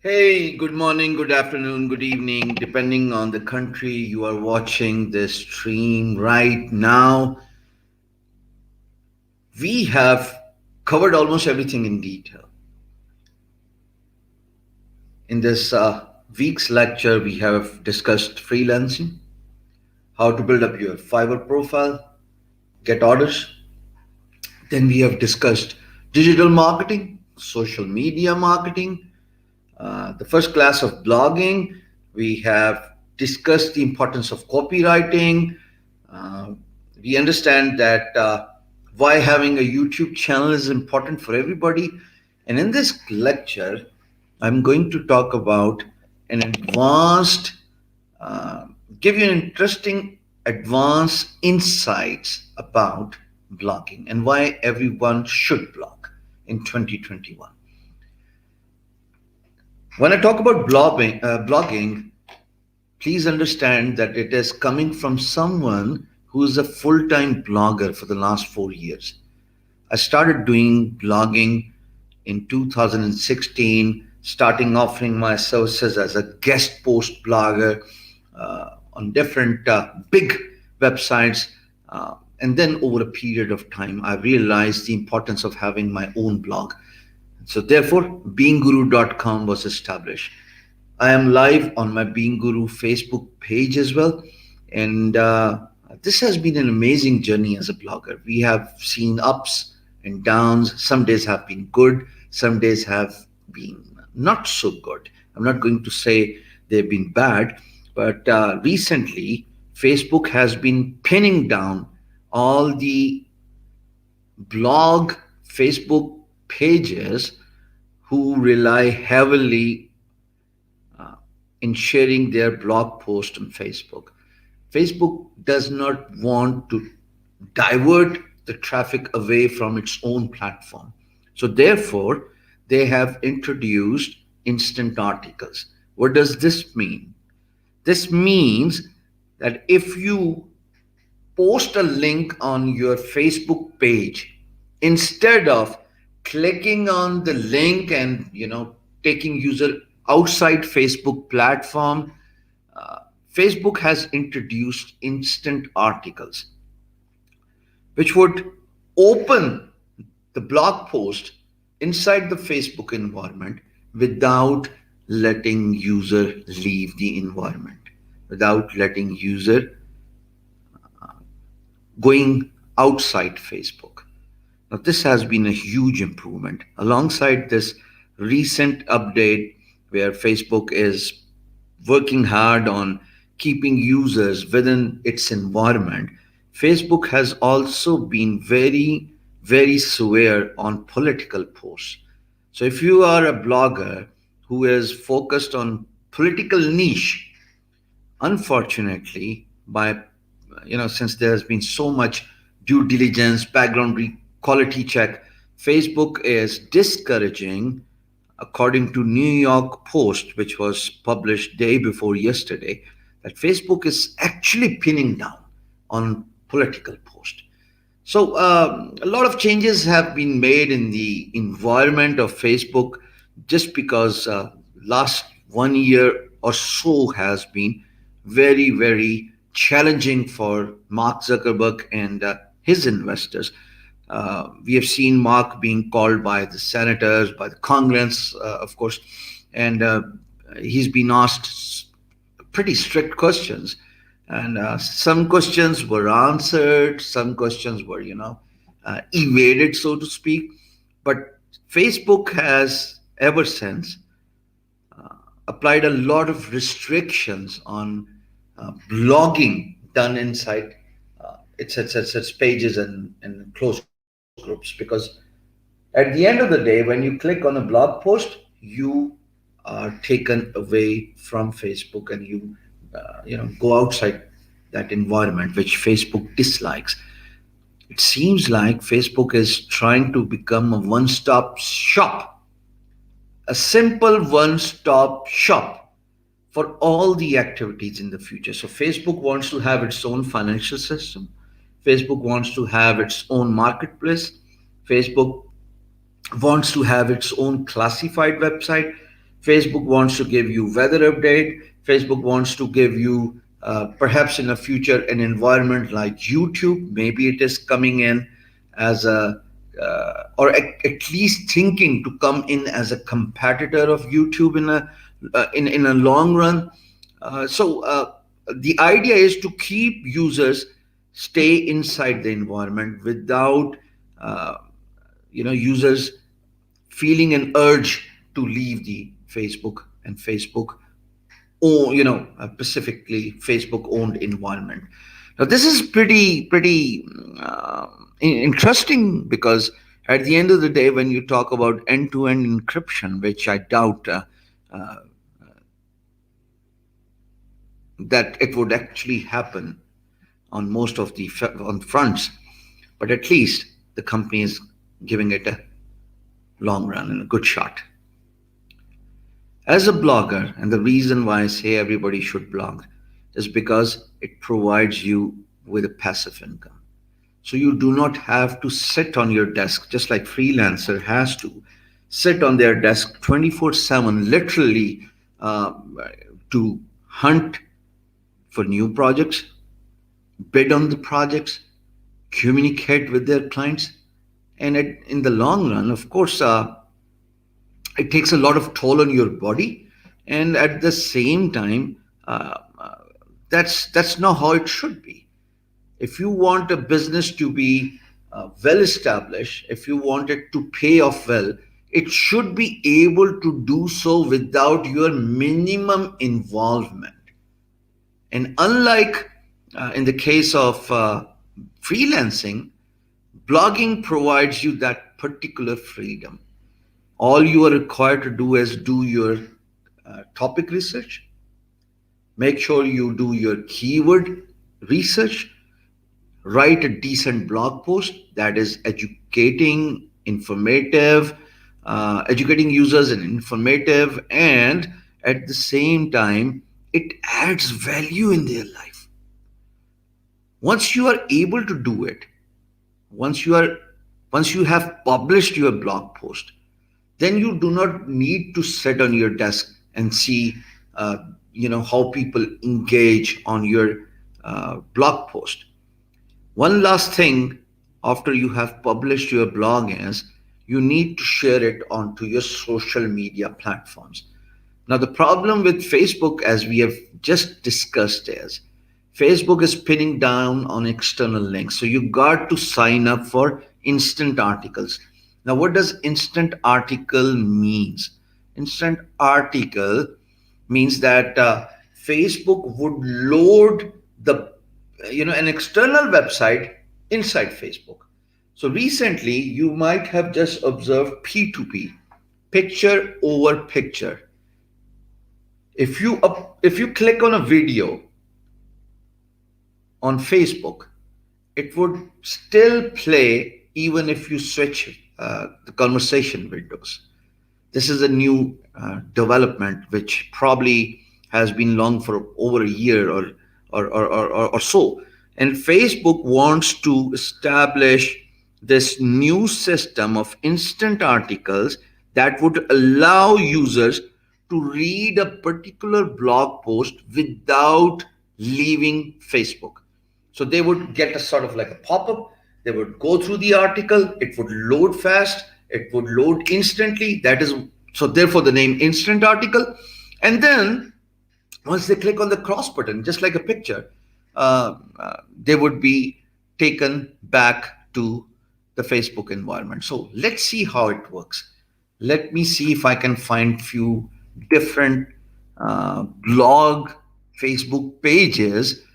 Hey, good morning, good afternoon, good evening, depending on the country you are watching this stream right now. We have covered almost everything in detail. In this week's lecture, we have discussed freelancing, how to build up your Fiverr profile, get orders. Then we have discussed digital marketing, social media marketing, the first class of blogging. We have discussed the importance of copywriting. Uh, we understand that why having a YouTube channel is important for everybody. And in this lecture, I'm going to talk about an advanced, uh, give you an interesting advanced insights about blogging and why everyone should blog in 2021. When I talk about blogging, please understand that it is coming from someone who is a full time blogger for the last 4 years. I started doing blogging in 2016, starting offering my services as a guest post blogger on different big websites. And then over a period of time, I realized the importance of having my own blog. So therefore, beingguru.com was established. I am live on my Being Guru Facebook page as well. And this has been an amazing journey as a blogger. We have seen ups and downs. Some days have been good, some days have been not so good. I'm not going to say they've been bad, but recently, Facebook has been pinning down all the blog Facebook pages who rely heavily in sharing their blog post on Facebook. Facebook does not want to divert the traffic away from its own platform. So, therefore, they have introduced instant articles. What does this mean? This means that if you post a link on your Facebook page, instead of clicking on the link and taking user outside Facebook platform, uh, Facebook has introduced instant articles, which would open the blog post inside the Facebook environment without letting user leave the environment, without letting user going outside Facebook. Now, this has been a huge improvement. Alongside this recent update, where Facebook is working hard on keeping users within its environment, Facebook has also been very, very severe on political posts. So, if you are a blogger who is focused on political niche, unfortunately, by since there has been so much due diligence, quality check, Facebook is discouraging, according to New York Post, which was published day before yesterday, that Facebook is actually pinning down on political post. So a lot of changes have been made in the environment of Facebook, just because last 1 year or so has been very, very challenging for Mark Zuckerberg and his investors. We have seen Mark being called by the senators, by the Congress, of course, and he's been asked pretty strict questions. And some questions were answered, some questions were, evaded, so to speak. But Facebook has ever since applied a lot of restrictions on blogging done inside its pages and closed groups, because at the end of the day, when you click on a blog post, you are taken away from Facebook, and you go outside that environment which Facebook dislikes. It seems like Facebook is trying to become a one-stop shop, a simple one-stop shop for all the activities in the future. So Facebook wants to have its own financial system. Facebook wants to have its own marketplace. Facebook wants to have its own classified website. Facebook wants to give you weather update. Facebook wants to give you perhaps in the future an environment like YouTube. Maybe it is coming in as a or at least thinking to come in as a competitor of YouTube in a in a long run. So the idea is to keep users stay inside the environment without uh, users feeling an urge to leave the Facebook and Facebook or specifically Facebook owned environment. Now this is pretty interesting because at the end of the day, when you talk about end to end encryption, which I doubt uh, that it would actually happen on most of the on fronts, but at least the company is giving it a long run and a good shot. As a blogger, and the reason why I say everybody should blog is because it provides you with a passive income. So you do not have to sit on your desk, just like freelancer has to sit on their desk 24/7, literally, uh, to hunt for new projects, bid on the projects, communicate with their clients. And in the long run, of course, it takes a lot of toll on your body, and at the same time, uh, uh, that's not how it should be. If you want a business to be well established, if you want it to pay off well, it should be able to do so without your minimum involvement. And unlike in the case of freelancing, blogging provides you that particular freedom. All you are required to do is do your topic research, make sure you do your keyword research, write a decent blog post that is educating, informative, educating users and informative, and at the same time, it adds value in their life. Once you are able to do it, once you are once you have published your blog post, then you do not need to sit on your desk and see uh, how people engage on your blog post. One last thing after you have published your blog is you need to share it onto your social media platforms. Now, the problem with Facebook, as we have just discussed, is Facebook is pinning down on external links. So you got to sign up for instant articles. Now, what does instant article means? Instant article means that Facebook would load the an external website inside Facebook. So recently, you might have just observed P2P, picture over picture. If you click on a video on Facebook, it would still play even if you switch the conversation windows. This is a new development which probably has been long for over a year or so. And Facebook wants to establish this new system of instant articles that would allow users to read a particular blog post without leaving Facebook. So they would get a sort of like a pop-up. They would go through the article. It would load fast. It would load instantly. That is so. Therefore, the name instant article. And then once they click on the cross button, just like a picture, they would be taken back to the Facebook environment. So let's see how it works. Let me see if I can find few different blog Facebook pages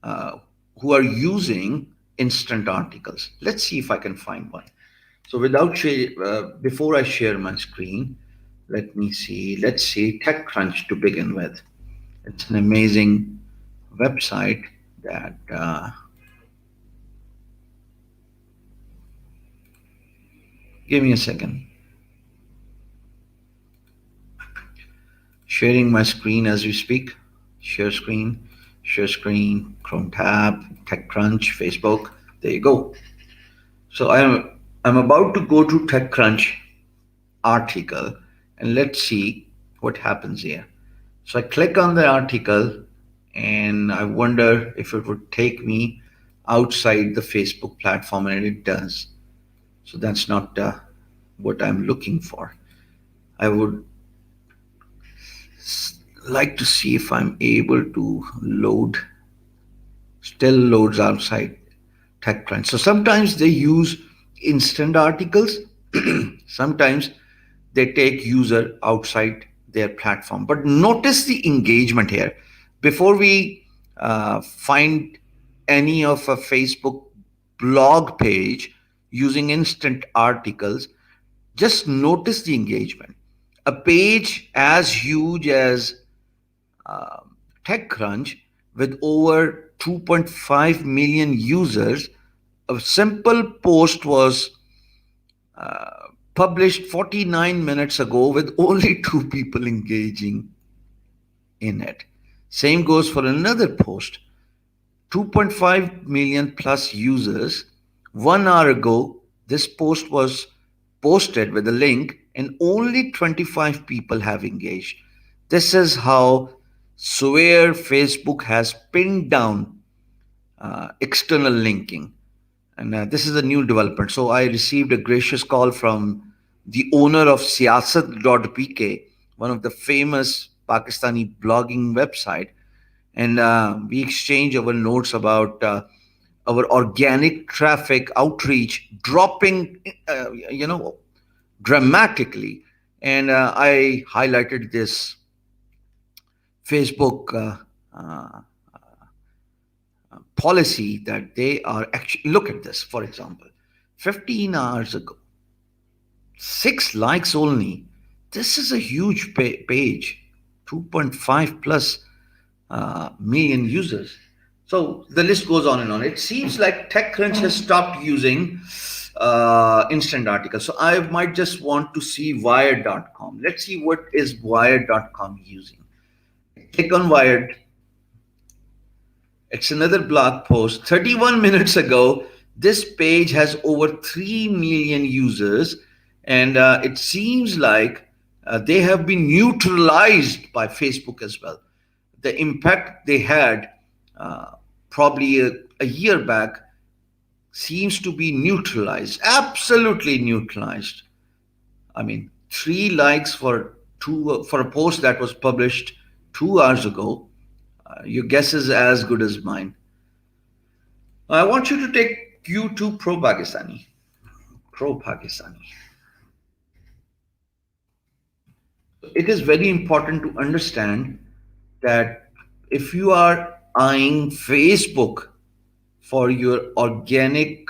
uh, who are using instant articles. Let's see if I can find one. So before I share my screen, let me see. Let's see TechCrunch to begin with. It's an amazing website that give me a second. Sharing my screen as we speak. Share screen, Chrome tab, TechCrunch, Facebook. There you go. So I'm about to go to TechCrunch article, and let's see. what happens here? So I click on the article and I wonder if it would take me outside the Facebook platform, and it does. So that's not what I'm looking for. I would like to see if I'm able to load, still loads outside TechCrunch. So sometimes they use instant articles, sometimes they take user outside their platform. But notice the engagement here. Before we find any of a Facebook blog page using instant articles, just notice the engagement. A page as huge as uh, TechCrunch with over 2.5 million users, a simple post was published 49 minutes ago with only two people engaging in it. Same goes for another post, 2.5 million plus users. 1 hour ago, this post was posted with a link, and only 25 people have engaged. This is how severe Facebook has pinned down external linking. And this is a new development. So I received a gracious call from the owner of Siyasat.pk, one of the famous Pakistani blogging website, and we exchange our notes about our organic traffic outreach dropping, dramatically. And I highlighted this Facebook uh, policy that they are actually, look at this, for example, 15 hours ago, 6 likes only. This is a huge page, 2.5 plus million users. So the list goes on and on. It seems like TechCrunch has stopped using instant articles. So I might just want to see Wired.com. Let's see what is Wired.com using. Click on Wired. It's another blog post. 31 minutes ago, this page has over 3 million users, and it seems like they have been neutralized by Facebook as well. The impact they had uh, probably a year back seems to be neutralized, absolutely neutralized. I mean, 3 likes for a post that was published 2 hours ago. Your guess is as good as mine. I want you to take you to pro-Pakistani. Pro-Pakistani. It is very important to understand that if you are eyeing Facebook for your organic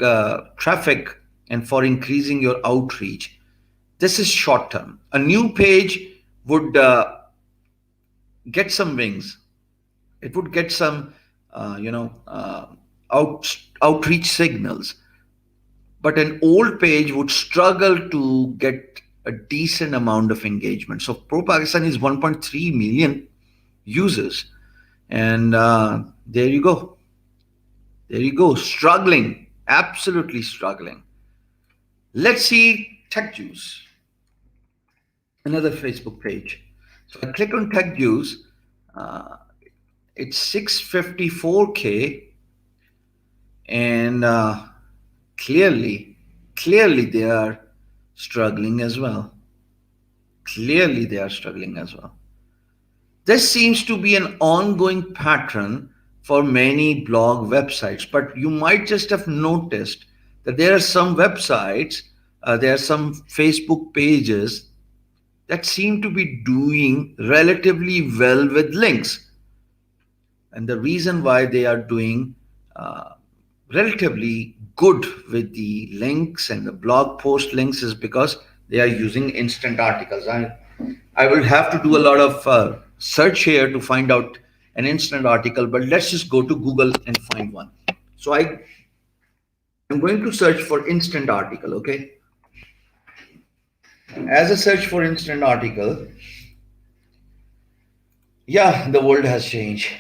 traffic and for increasing your outreach, this is short term. A new page would get some wings. It would get some, outreach signals. But an old page would struggle to get a decent amount of engagement. So Pro Pakistan is 1.3 million users, and there you go. There you go. Struggling, absolutely struggling. Let's see Tech Juice, another Facebook page. So I click on Tech Juice. Uh, it's 654K, and clearly they are struggling as well. Clearly they are struggling as well. This seems to be an ongoing pattern for many blog websites, but you might just have noticed that there are some websites, there are some Facebook pages that seem to be doing relatively well with links. And the reason why they are doing uh, relatively good with the links and the blog post links is because they are using instant articles. I will have to do a lot of search here to find out an instant article, but let's just go to Google and find one. So I'm going to search for instant article, okay? As a search for instant article, yeah, the world has changed.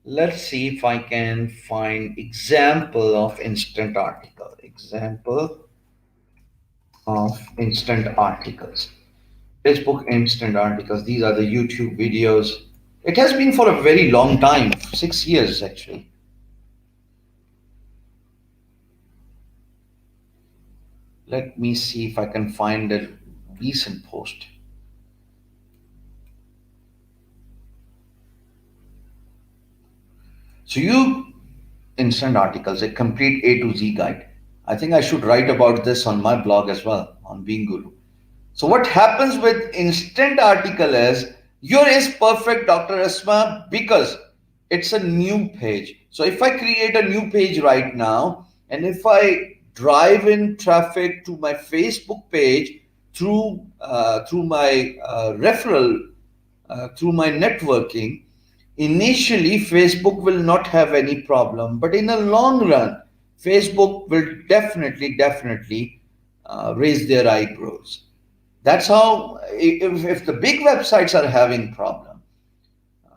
Let's see if I can find example of instant article. Example of instant articles. Facebook instant articles. These are the YouTube videos. It has been for a very long time, 6 years actually. Let me see if I can find a recent post. So you instant articles, a complete A to Z guide. I think I should write about this on my blog as well on Being Guru. So what happens with instant article is your is perfect, Dr. Asma, because it's a new page. So if I create a new page right now, and if I drive in traffic to my Facebook page through my referral, through my networking, initially Facebook will not have any problem, but in the long run, Facebook will definitely raise their eyebrows. That's how, if the big websites are having problem,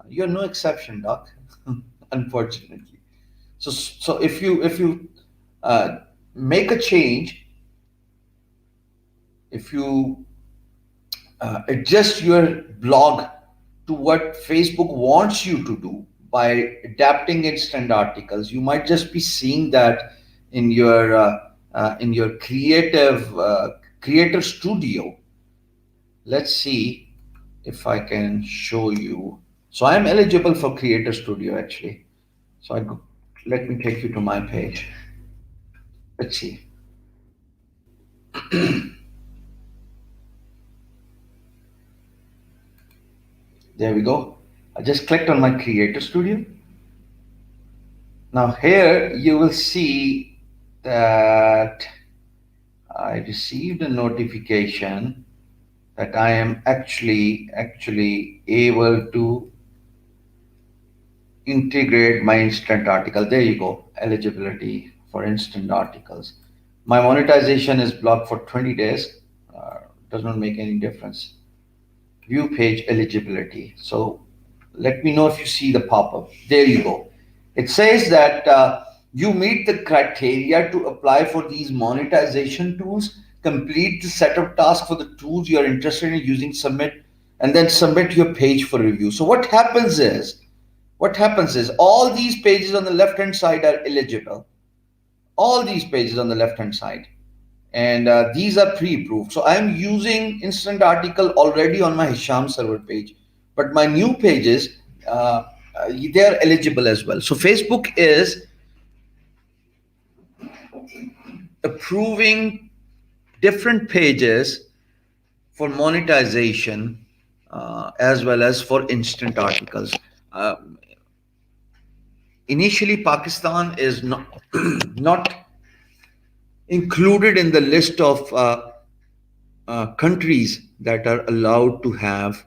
you're no exception, doc. Unfortunately. So if you uh, make a change, if you adjust your blog to what Facebook wants you to do by adapting instant articles, you might just be seeing that in your creator studio. Let's see if I can show you. So I am eligible for Creator Studio actually. So let me take you to my page. Let's see. There we go. I just clicked on my Creator Studio. Now here you will see that I received a notification that I am actually able to integrate my instant article. There you go, eligibility for instant articles. My monetization is blocked for 20 days. Does not make any difference. View page eligibility. So let me know if you see the pop-up. There you go. It says that you meet the criteria to apply for these monetization tools. Complete the setup task for the tools you are interested in using, submit, and then submit your page for review. So what happens is all these pages on the left hand side are eligible. All these pages on the left hand side, and these are pre-approved. So I'm using instant article already on my Hisham server page, but my new pages, they are eligible as well. So Facebook is approving different pages for monetization, as well as for instant articles. uh, Initially Pakistan is not not included in the list of countries that are allowed to have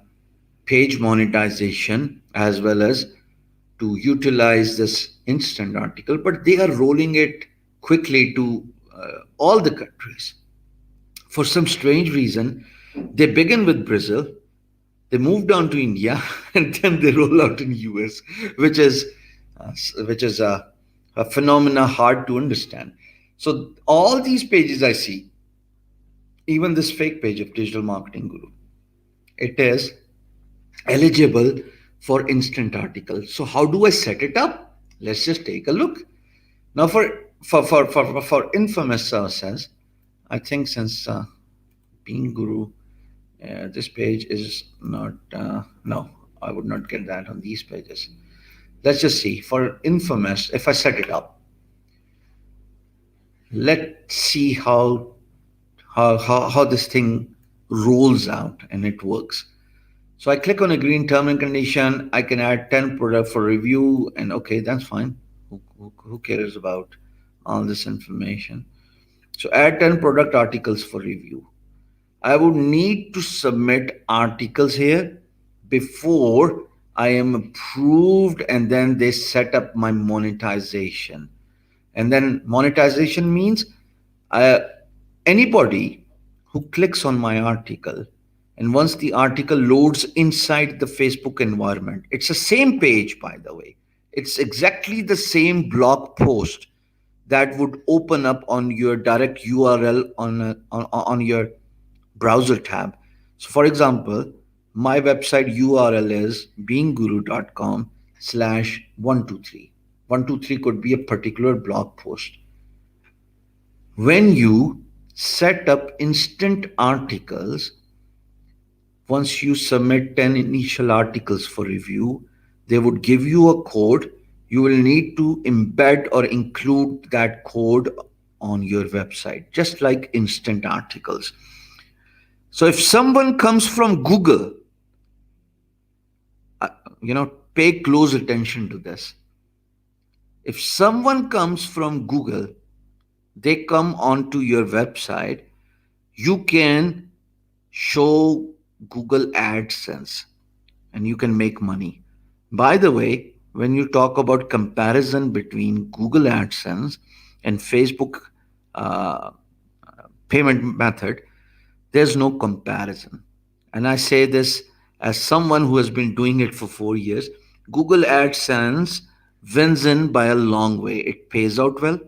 page monetization as well as to utilize this instant article, but they are rolling it quickly to all the countries. For some strange reason, they begin with Brazil, they move down to India, and then they roll out in US, which is uh, which is a phenomena hard to understand. So all these pages I see, even this fake page of Digital Marketing Guru, it is eligible for instant articles. So how do I set it up? Let's just take a look. Now for infamous services, I think since Being Guru, this page is not, no, I would not get that on these pages. Let's just see for infamous. If I set it up, let's see how this thing rolls out and it works. So I click on agree in term and condition. I can add 10 product for review, and okay, that's fine. Who cares about all this information? So add 10 product articles for review. I would need to submit articles here before I am approved, and then they set up my monetization. And then monetization means uh, anybody who clicks on my article, and once the article loads inside the Facebook environment, it's the same page, by the way. It's exactly the same blog post that would open up on your direct URL on your browser tab. So, for example, my website URL is beingguru.com slash 123. 123 could be a particular blog post. When you set up instant articles, once you submit 10 initial articles for review, they would give you a code. You will need to embed or include that code on your website, just like instant articles. So if someone comes from Google, uh, pay close attention to this. If someone comes from Google, they come onto your website, you can show Google AdSense and you can make money. By the way, when you talk about comparison between Google AdSense and Facebook uh, payment method, there's no comparison. And I say this as someone who has been doing it for 4 years. Google AdSense wins in by a long way. It pays out well,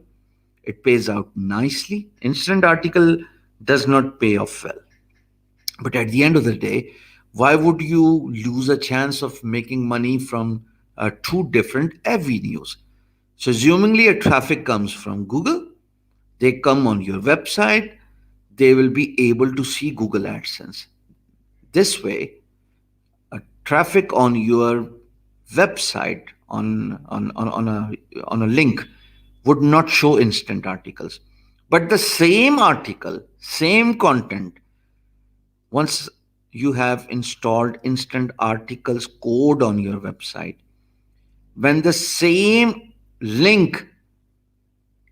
it pays out nicely. Instant article does not pay off well. But at the end of the day, why would you lose a chance of making money from two different avenues? So, assumingly, a traffic comes from Google, they come on your website, they will be able to see Google AdSense. This way, traffic on your website on a link would not show instant articles. But the same article, same content, once you have installed instant articles code on your website, when the same link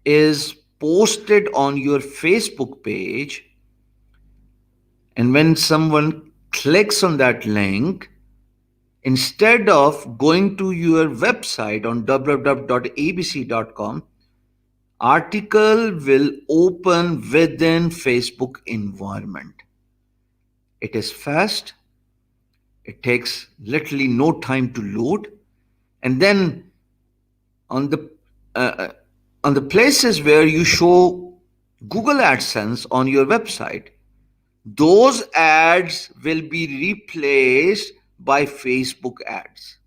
is posted on your Facebook page, and when someone clicks on that link, instead of going to your website on www.abc.com, article will open within Facebook environment. It is fast, it takes literally no time to load, and then on the uh, on the places where you show Google AdSense on your website, those ads will be replaced by Facebook ads.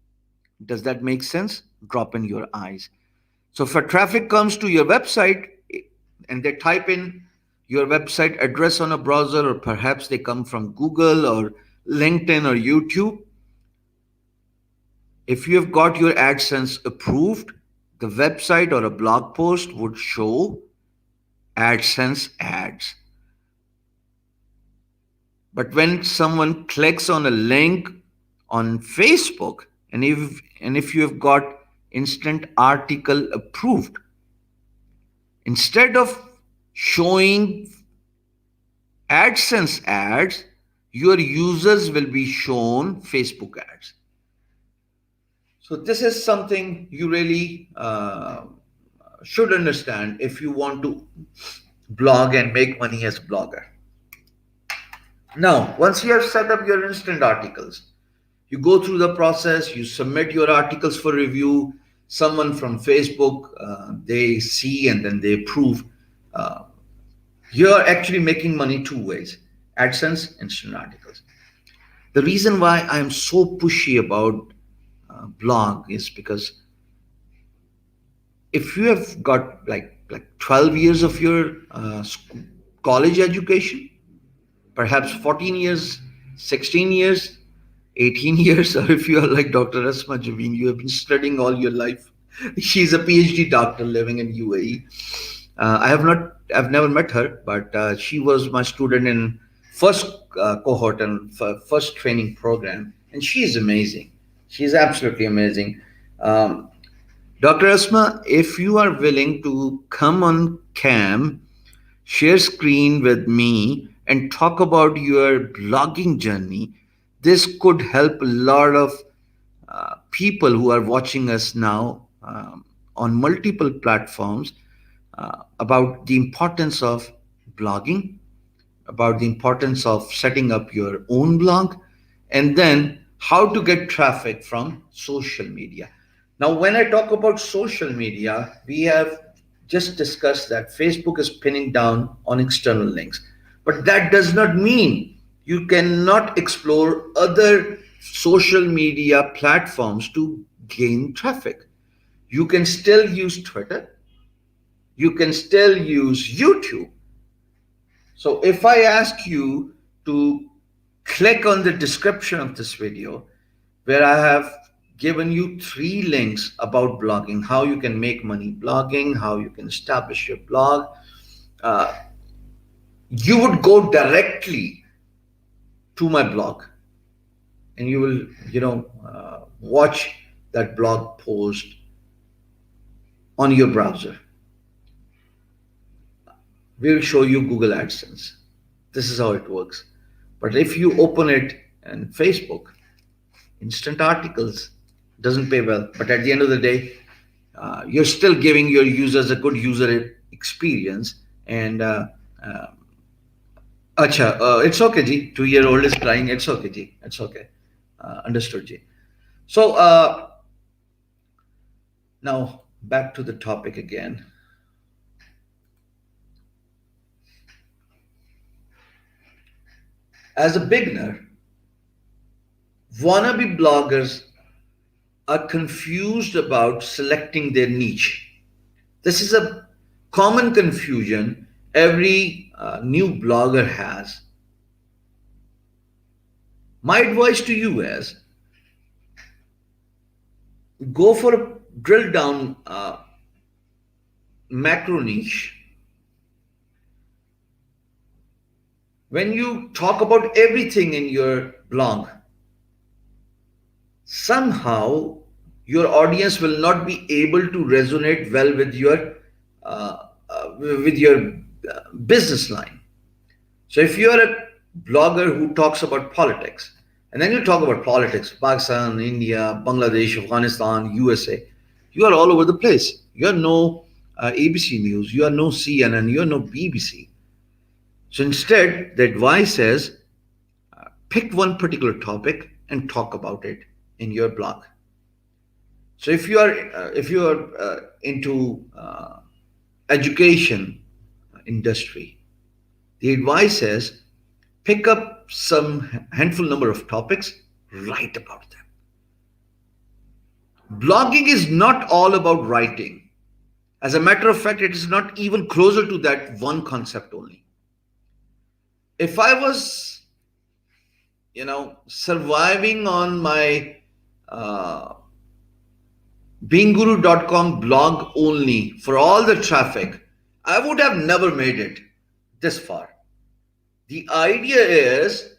Does that make sense? Drop in your eyes. So if a traffic comes to your website and they type in your website address on a browser, or perhaps they come from Google or LinkedIn or YouTube, if you have got your AdSense approved, the website or a blog post would show AdSense ads. But when someone clicks on a link on Facebook, and if you have got instant article approved, instead of showing AdSense ads, your users will be shown Facebook ads. So this is something you really should understand if you want to blog and make money as a blogger. Now, once you have set up your instant articles, you go through the process, you submit your articles for review. Someone from Facebook, they see and then they approve. Uh, you're actually making money two ways: AdSense, instant articles. The reason why I'm so pushy about blog is because if you have got like 12 years of your college education, perhaps 14 years, 16 years, 18 years, or if you are like Dr. Asma Javeen, you have been studying all your life. She's a PhD doctor living in UAE. I've never met her, but she was my student in first cohort and first training program, and she is amazing. She's absolutely amazing. Um, Dr. Asma, if you are willing to come on cam, share screen with me, and talk about your blogging journey, this could help a lot of people who are watching us now on multiple platforms about the importance of blogging, about the importance of setting up your own blog, and then how to get traffic from social media. Now, when I talk about social media, we have just discussed that Facebook is pinning down on external links. But that does not mean You cannot explore other social media platforms to gain traffic. You can still use Twitter, you can still use YouTube. So if I ask you to click on the description of this video, where I have given you three links about blogging, how you can make money blogging, how you can establish your blog, uh, you would go directly to my blog and you will, watch that blog post on your browser. We'll show you Google AdSense. This is how it works. But if you open it in Facebook, instant articles doesn't pay well. But at the end of the day, you're still giving your users a good user experience. And acha, it's okay, Ji. 2 year old is crying. It's okay, Ji. It's okay. Understood, Ji. So now back to the topic again. As a beginner, wannabe bloggers are confused about selecting their niche. This is a common confusion every new blogger has. My advice to you is go for a drill down macro niche. When you talk about everything in your blog, somehow your audience will not be able to resonate well with your business line. So if you're a blogger who talks about politics, and then you talk about politics, Pakistan, India, Bangladesh, Afghanistan, USA, you are all over the place. You are no ABC News, you are no CNN, you are no BBC. So instead, the advice is pick one particular topic and talk about it in your blog. So if you are into education industry, the advice is pick up some handful number of topics, write about them. Blogging is not all about writing. As a matter of fact, it is not even closer to that one concept only. If I was, surviving on my uh, beangguru.com blog only for all the traffic, I would have never made it this far. The idea is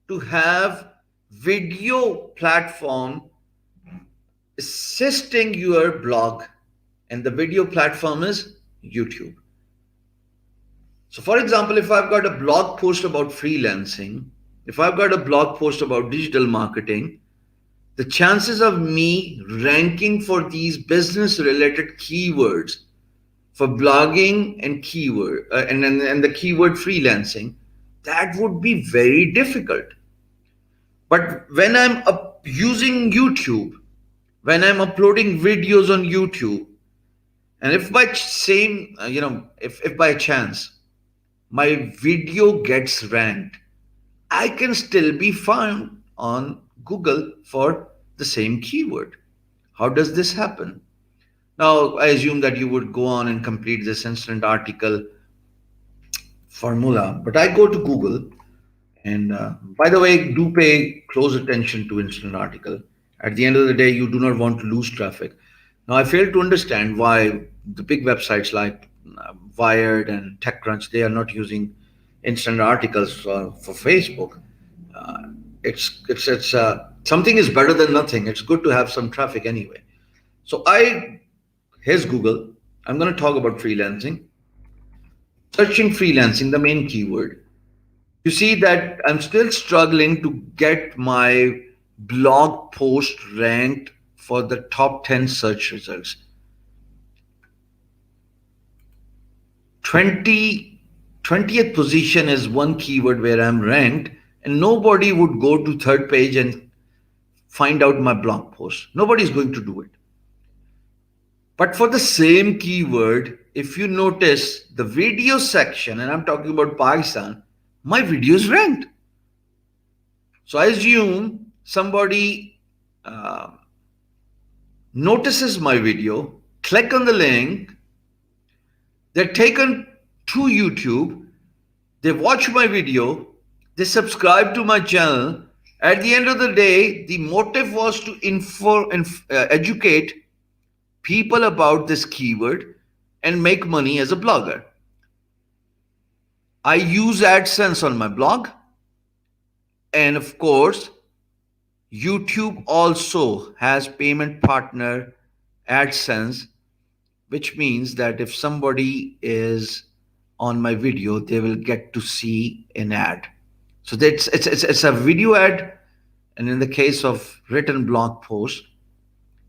to have video platform assisting your blog, and the video platform is YouTube. So for example, if I've got a blog post about freelancing, if I've got a blog post about digital marketing, the chances of me ranking for these business related keywords for blogging and and the keyword freelancing, that would be very difficult. But when I'm using YouTube, when I'm uploading videos on YouTube, and if by same if by chance my video gets ranked, I can still be found on Google for the same keyword. How does this happen? Now, I assume that you would go on and complete this instant article formula, but I go to Google, and by the way, do pay close attention to instant article. At the end of the day, you do not want to lose traffic. Now, I fail to understand why the big websites like Wired and TechCrunch, they are not using instant articles for Facebook. Uh, it's something is better than nothing. It's good to have some traffic anyway. So here's Google. I'm going to talk about freelancing. Searching freelancing, the main keyword. You see that I'm still struggling to get my blog post ranked for the top 10 search results. 20th position is one keyword where I'm ranked, and nobody would go to third page and find out my blog post. Nobody's going to do it. But for the same keyword, if you notice the video section, and I'm talking about Pakistan, my video is ranked. So I assume somebody uh, notices my video, click on the link, they're taken to YouTube, they watch my video, they subscribe to my channel. At the end of the day, the motive was to educate people about this keyword and make money as a blogger. I use AdSense on my blog, and of course, YouTube also has payment partner AdSense, which means that if somebody is on my video, they will get to see an ad. So that's it's a video ad, and in the case of written blog post,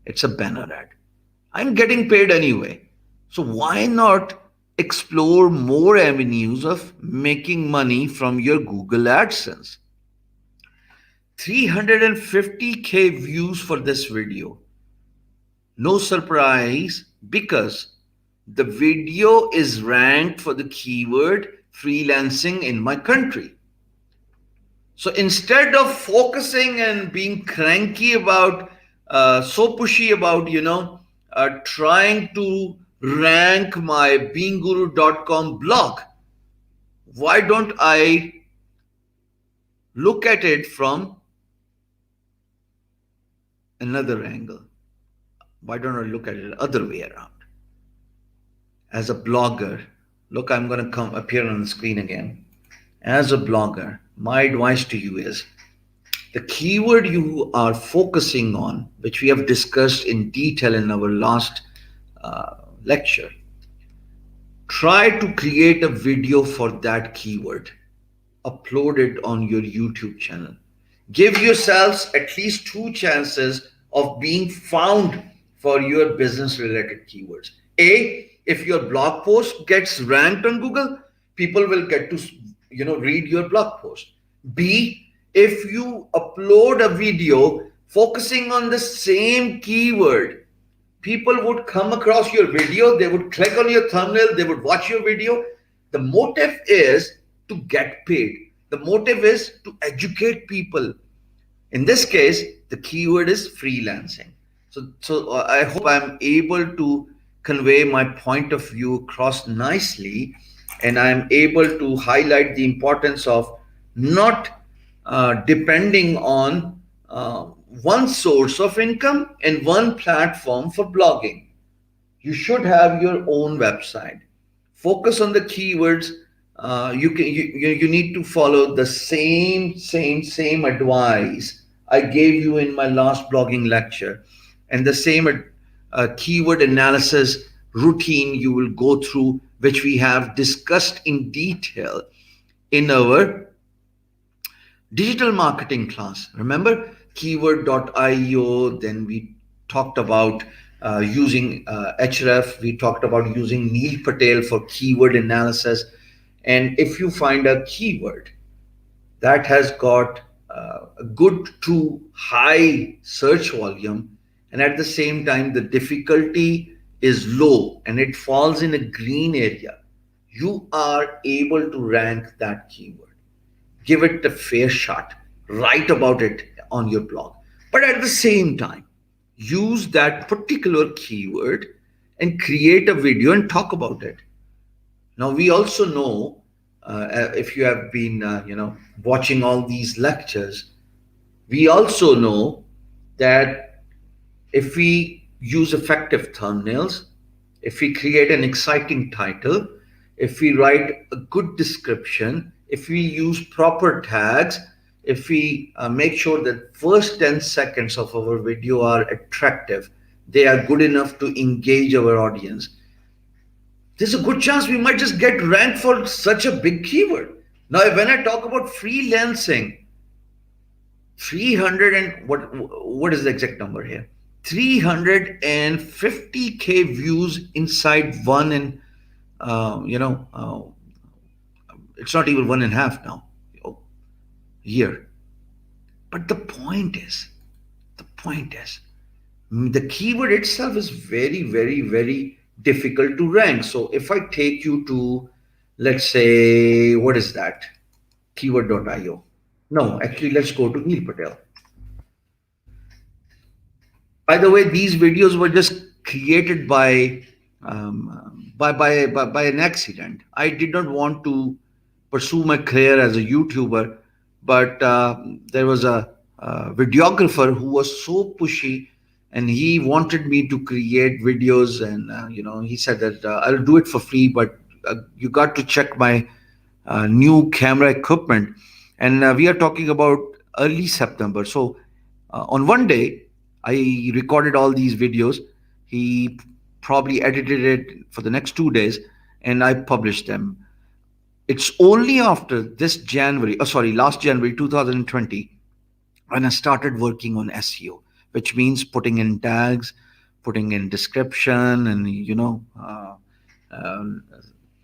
it's a banner ad. I'm getting paid anyway. So why not explore more avenues of making money from your Google AdSense? 350K views for this video. No surprise, because the video is ranked for the keyword freelancing in my country. So instead of focusing and being cranky about, so pushy about, trying to rank my beingguru.com blog, why don't I look at it from another angle? Why don't I look at it the other way around? As a blogger, look, I'm going to come appear on the screen again. As a blogger, my advice to you is the keyword you are focusing on, which we have discussed in detail in our last lecture, try to create a video for that keyword, upload it on your YouTube channel. Give yourselves at least 2 chances of being found for your business related keywords. A, if your blog post gets ranked on Google, people will get to read your blog post. B, if you upload a video focusing on the same keyword, people would come across your video, they would click on your thumbnail, they would watch your video. The motive is to get paid. The motive is to educate people. In this case, the keyword is freelancing. So I hope I'm able to convey my point of view across nicely, and I'm able to highlight the importance of not depending on one source of income and one platform for blogging. You should have your own website. Focus on the keywords. You need to follow the same advice I gave you in my last blogging lecture, and the same keyword analysis routine you will go through, which we have discussed in detail in our digital marketing class. Remember keyword.io, then we talked about using href, we talked about using Neil Patel for keyword analysis. And if you find a keyword that has got a good to high search volume, and at the same time the difficulty is low and it falls in a green area, you are able to rank that keyword. Give it a fair shot, write about it on your blog, but at the same time use that particular keyword and create a video and talk about it. Now we also know, if you have been watching all these lectures, we also know that if we use effective thumbnails, if we create an exciting title, if we write a good description, if we use proper tags, if we make sure that first 10 seconds of our video are attractive, they are good enough to engage our audience, there's a good chance we might just get ranked for such a big keyword. Now, when I talk about freelancing, 300 and what is the exact number here? 350K views inside one and it's not even 1.5 now year. But the point is the keyword itself is very, very, very difficult to rank. So if I take you to, let's say, what is that? Keyword.io. No, actually, let's go to Neil Patel. By the way, these videos were just created by an accident. I did not want to pursue my career as a YouTuber, but there was a videographer who was so pushy, and he wanted me to create videos, and he said that I'll do it for free, but you got to check my new camera equipment. And we are talking about early September. So on one day, I recorded all these videos. He probably edited it for the next 2 days, and I published them. It's only after this January, oh sorry, last January 2020, when I started working on SEO, which means putting in tags, putting in description, and um,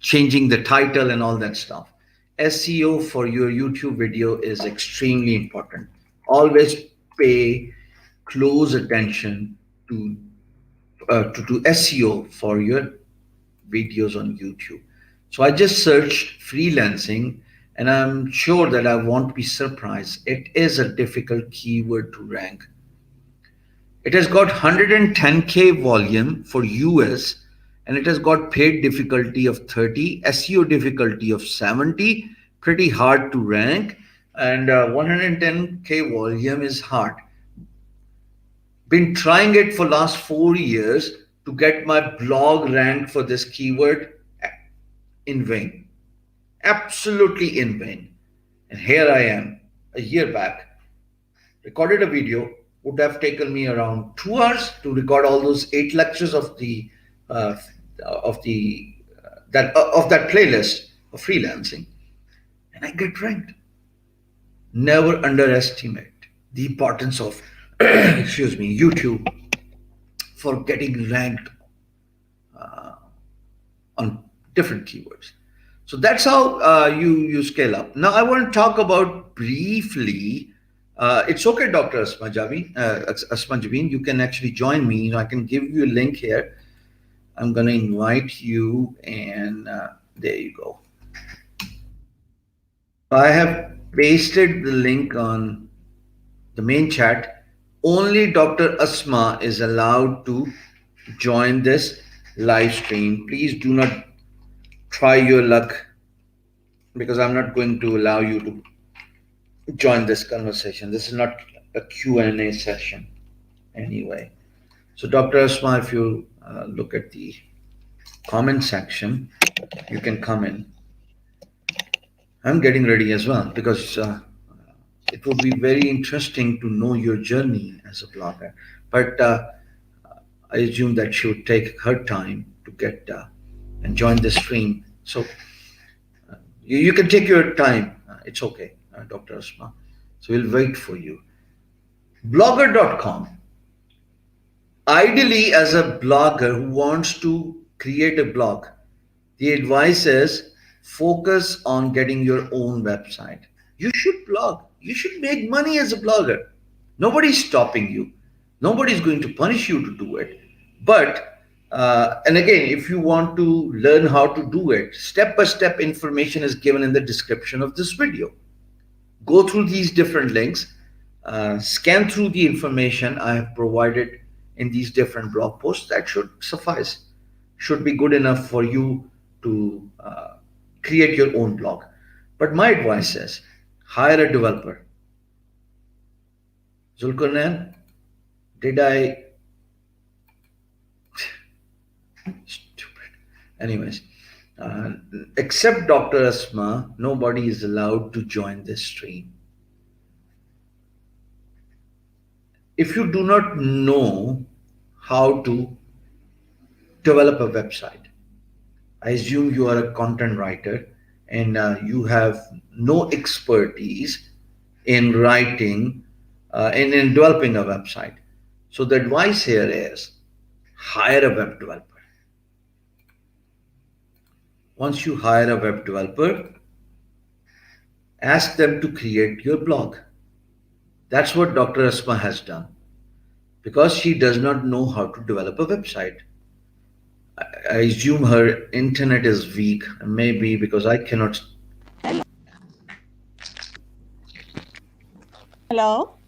changing the title and all that stuff. SEO for your YouTube video is extremely important. Always pay close attention to to SEO for your videos on YouTube. So I just searched freelancing, and I'm sure that I won't be surprised. It is a difficult keyword to rank. It has got 110K volume for US, and it has got paid difficulty of 30, SEO difficulty of 70, pretty hard to rank, and 110K volume is hard. Been trying it for last 4 years to get my blog ranked for this keyword in vain, absolutely in vain. And here I am, a year back, recorded a video. Would have taken me around 2 hours to record all those 8 lectures uh, of the of that playlist of freelancing, and I get ranked. Never underestimate the importance of excuse me, YouTube, for getting ranked on different keywords. So that's how you scale up. Now I want to talk about briefly. It's okay, Dr. Asma Javeen, you can actually join me. I can give you a link here. I'm going to invite you, and there you go. I have pasted the link on the main chat. Only Dr. Asma is allowed to join this live stream. Please do not try your luck, because I'm not going to allow you to join this conversation. This is not a Q&A session anyway. So Dr. Asma, if you look at the comment section, you can come in. I'm getting ready as well, because it will be very interesting to know your journey as a blogger. But I assume that she would take her time to get and join the stream. So you can take your time. It's okay, Dr. Asma. So we'll wait for you. Blogger.com. Ideally, as a blogger who wants to create a blog, the advice is focus on getting your own website. You should blog. You should make money as a blogger. Nobody's stopping you. Nobody's going to punish you to do it. But, and again, if you want to learn how to do it, step by step information is given in the description of this video. Go through these different links, scan through the information I have provided in these different blog posts. That should suffice, should be good enough for you to create your own blog. But my advice is hire a developer. Zulkarnain, did I? Stupid. Anyways, uh, except Dr. Asma, nobody is allowed to join this stream. If you do not know how to develop a website, I assume you are a content writer, and you have no expertise in writing and in developing a website. So the advice here is hire a web developer. Once you hire a web developer, ask them to create your blog. That's what Dr. Asma has done, because she does not know how to develop a website. I assume her internet is weak, maybe because I cannot. Hello?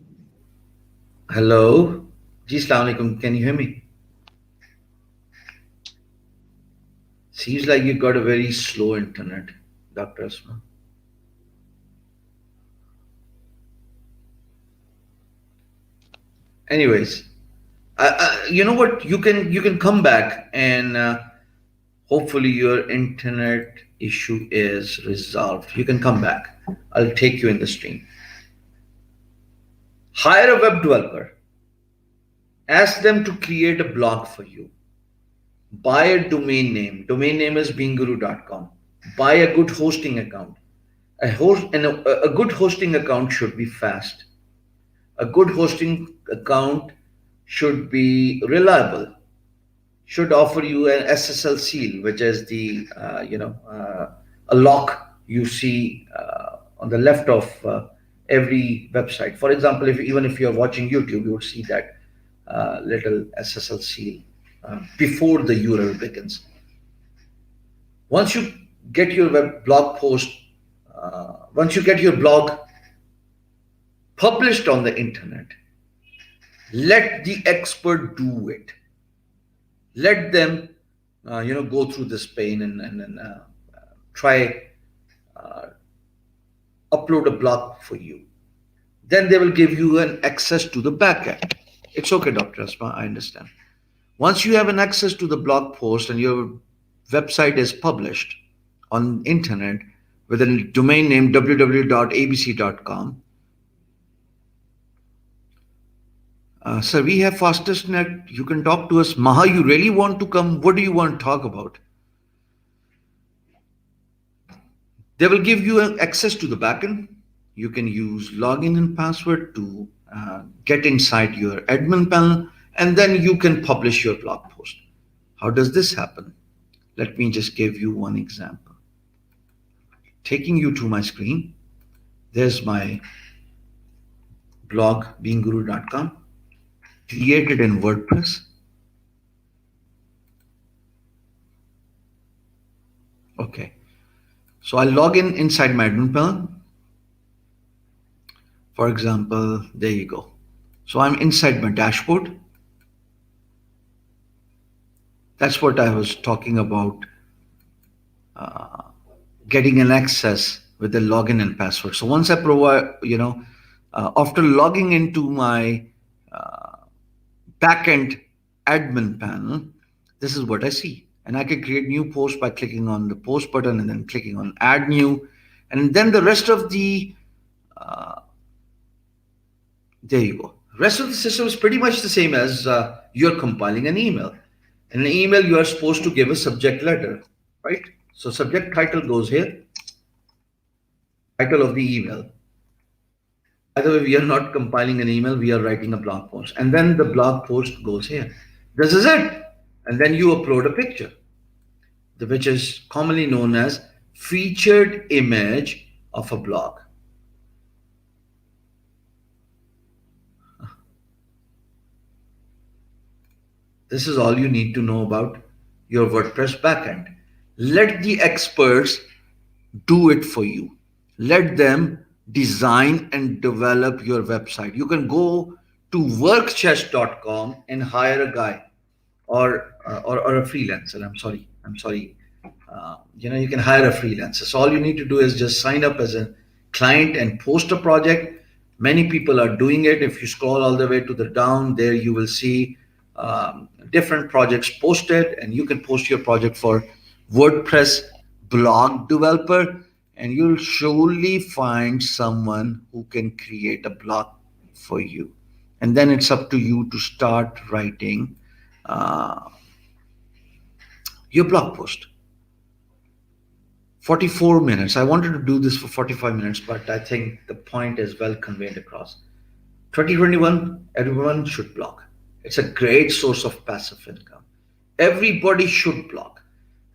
Hello? Ji, Assalamu alaikum. Can you hear me? Seems like you got a very slow internet, Dr. Asma. Anyways, you know what? You can come back and hopefully your internet issue is resolved. You can come back. I'll take you in the stream. Hire a web developer. Ask them to create a blog for you. Buy a domain name. Domain name is beangguru.com. Buy a good hosting account. A good hosting account should be fast. A good hosting account should be reliable. Should offer you an SSL seal, which is the a lock you see on the left of every website. For example, if even if you're watching YouTube, you would see that little SSL seal before the URL begins. Once you get your web blog post, once you get your blog published on the internet, let the expert do it. Let them go through this pain and try uh, upload a blog for you. Then they will give you an access to the backend. It's okay, Dr. Asma, I understand. Once you have an access to the blog post and your website is published on internet with a domain name www.abc.com, sir, we have fastest net. You can talk to us. Maha, you really want to come? What do you want to talk about? They will give you access to the backend. You can use login and password to get inside your admin panel, and then you can publish your blog post. How does this happen? Let me just give you one example. Taking you to my screen, there's my blog, beangguru.com, created in WordPress. Okay, so I'll log in inside my admin panel. For example, there you go. So I'm inside my dashboard. That's what I was talking about, uh, getting an access with the login and password. So once I provide, after logging into my uh, backend admin panel, this is what I see. And I can create new post by clicking on the post button and then clicking on add new. And then the rest of the, uh, there you go. Rest of the system is pretty much the same as you're compiling an email. In an email, you are supposed to give a subject letter, right? So subject title goes here, title of the email. By the way, we are not compiling an email, we are writing a blog post. And then the blog post goes here. This is it. And then you upload a picture, which is commonly known as featured image of a blog. This is all you need to know about your WordPress backend. Let the experts do it for you. Let them design and develop your website. You can go to workchest.com and hire a guy or a freelancer. I'm sorry. You can hire a freelancer. So all you need to do is just sign up as a client and post a project. Many people are doing it. If you scroll all the way to the down there, you will see different projects posted, and you can post your project for WordPress blog developer, and you'll surely find someone who can create a blog for you. And then it's up to you to start writing uh, your blog post. 44 minutes. I wanted to do this for 45 minutes, but I think the point is well conveyed across. 2021, everyone should blog. It's a great source of passive income. Everybody should blog.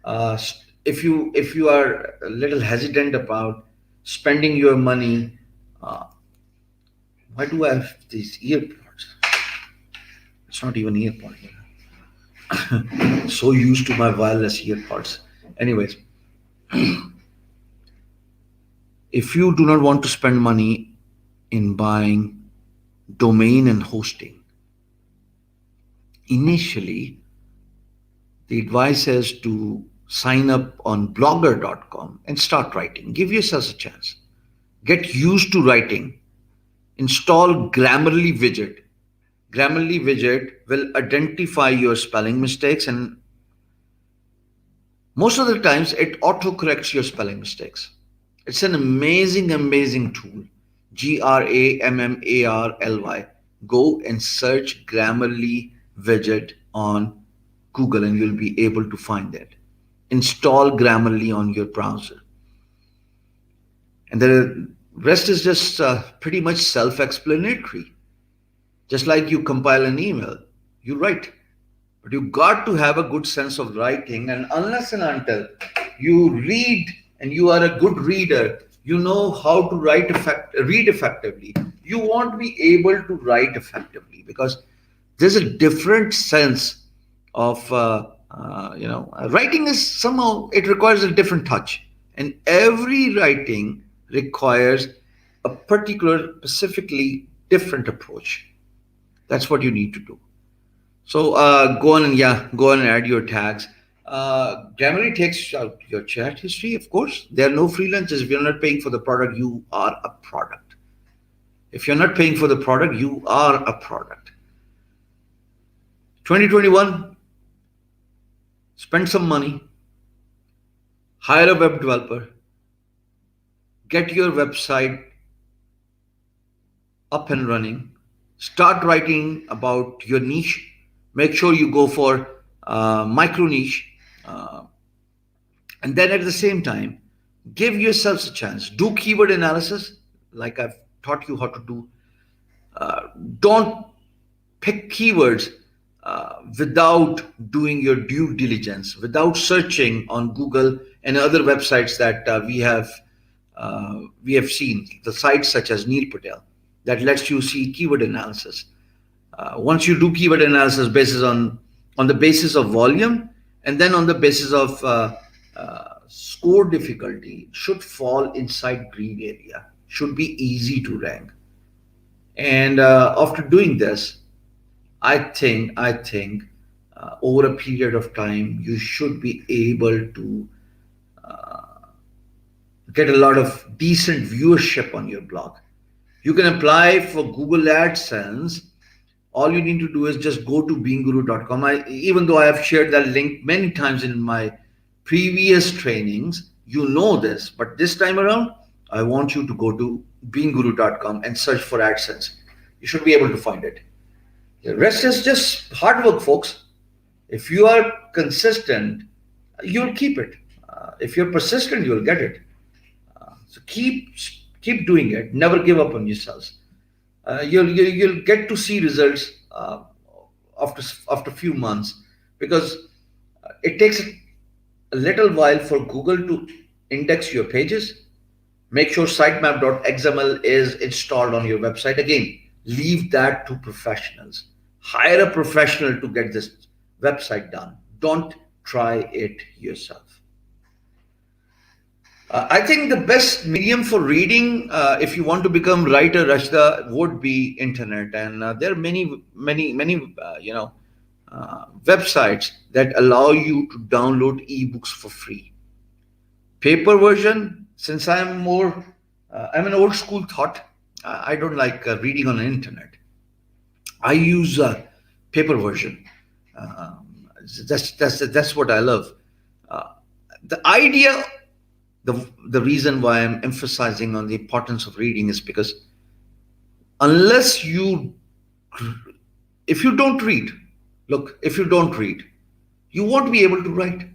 Uh, if you are a little hesitant about spending your money, uh, why do I have these earpods? It's not even earpod here. So used to my wireless earpods. Anyways, if you do not want to spend money in buying domain and hosting. Initially, the advice is to sign up on blogger.com and start writing. Give yourself a chance. Get used to writing. Install Grammarly widget. Grammarly widget will identify your spelling mistakes, and most of the times it auto corrects your spelling mistakes. It's an amazing tool. Grammarly. Go and search Grammarly widget on Google and you'll be able to find it. Install Grammarly on your browser. And the rest is just pretty much self explanatory. Just like you compile an email, you write. But you got to have a good sense of writing, and unless and until you read and you are a good reader, you know how to read effectively. You won't be able to write effectively because there's a different sense of writing is somehow it requires a different touch, and every writing requires a particular, specifically different approach. That's what you need to do. So go on and add your tags. Grammarly takes out your chat history, of course. There are no free lunches. If you're not paying for the product, you are a product. If you're not paying for the product, you are a product. 2021, spend some money, hire a web developer, get your website up and running, start writing about your niche. Make sure you go for micro niche, uh, and then at the same time, give yourselves a chance. Do keyword analysis, like I've taught you how to do. Uh, don't pick keywords without doing your due diligence, without searching on Google and other websites that we have seen. The sites such as Neil Patel that lets you see keyword analysis. Once you do keyword analysis basis on the basis of volume and then on the basis of score difficulty, should fall inside green area, should be easy to rank. And after doing this, I think over a period of time you should be able to get a lot of decent viewership on your blog. You can apply for Google AdSense. All you need to do is just go to beangguru.com. Even though I have shared that link many times in my previous trainings, you know this, but this time around, I want you to go to beangguru.com and search for AdSense. You should be able to find it. The rest is just hard work, folks. If you are consistent, you'll keep it. If you're persistent, you'll get it. So keep doing it. Never give up on yourselves. You'll get to see results after few months, because it takes a little while for Google to index your pages. Make sure sitemap.xml is installed on your website. Again, leave that to professionals. Hire a professional to get this website done. Don't try it yourself. I think the best medium for reading, if you want to become writer, Rashda, would be internet, and there are many websites that allow you to download ebooks for free. Paper version, since I'm an old school thought. I don't like reading on the internet. I use paper version. That's what I love. Uh, the idea, the reason why I'm emphasizing on the importance of reading is because unless you, if you don't read, look, if you don't read, you won't be able to write.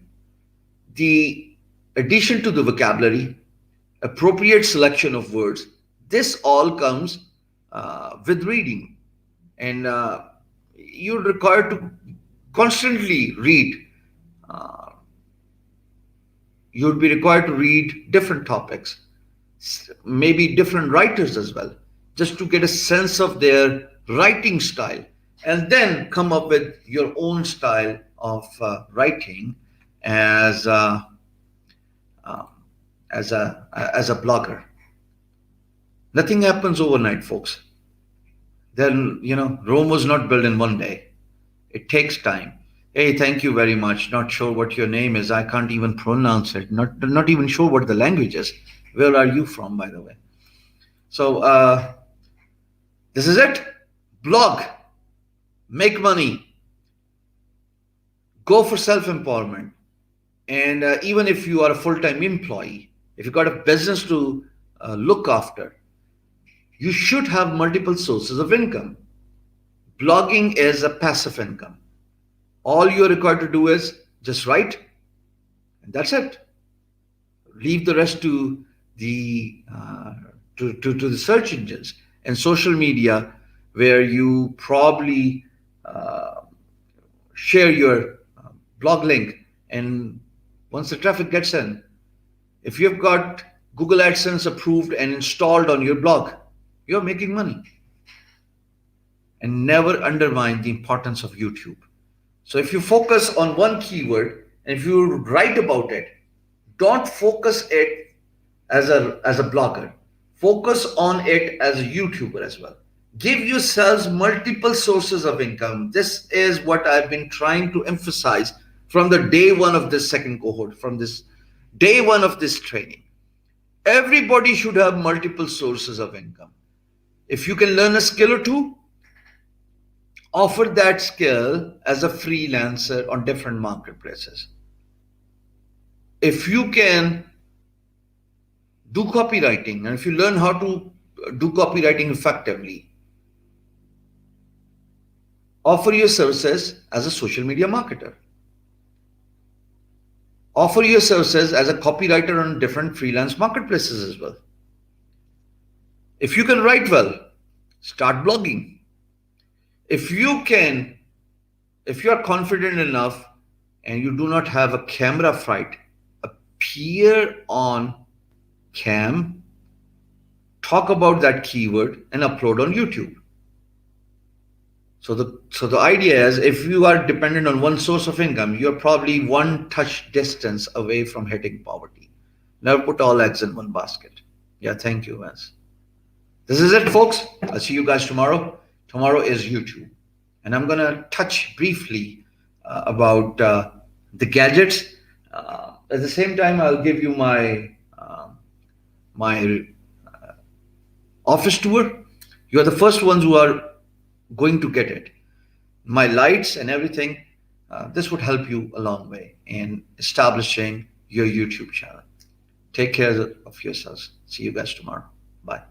The addition to the vocabulary, appropriate selection of words, this all comes with reading, and you're required to constantly read. Uh, you'd be required to read different topics, maybe different writers as well, just to get a sense of their writing style, and then come up with your own style of writing as uh, as a blogger. Nothing happens overnight, folks. Then, Rome was not built in one day. It takes time. Hey, thank you very much. Not sure what your name is. I can't even pronounce it. Not even sure what the language is. Where are you from, by the way? So this is it. Blog, make money, go for self empowerment. And even if you are a full time employee, if you've got a business to look after, you should have multiple sources of income. Blogging is a passive income. All you're required to do is just write, and that's it. Leave the rest to the to the search engines and social media, where you probably uh, share your blog link, and once the traffic gets in, if you've got Google AdSense approved and installed on your blog, you're making money. And never undermine the importance of YouTube. So if you focus on one keyword and if you write about it, don't focus it as a blogger. Focus on it as a YouTuber as well. Give yourselves multiple sources of income. This is what I've been trying to emphasize from the day one of this second cohort, from this day one of this training. Everybody should have multiple sources of income. If you can learn a skill or two, offer that skill as a freelancer on different marketplaces. If you can do copywriting, and if you learn how to do copywriting effectively, offer your services as a social media marketer. Offer your services as a copywriter on different freelance marketplaces as well. If you can write well, start blogging. If you can, if you are confident enough and you do not have a camera fright, appear on cam, talk about that keyword and upload on YouTube. So the idea is, if you are dependent on one source of income, you're probably one touch distance away from hitting poverty. Never put all eggs in one basket. Yeah, thank you, Vance. This is it, folks. I'll see you guys tomorrow. Tomorrow is YouTube. And I'm going to touch briefly about the gadgets. At the same time, I'll give you my office tour. You are the first ones who are going to get it. My lights and everything, this would help you a long way in establishing your YouTube channel. Take care of yourselves. See you guys tomorrow. Bye.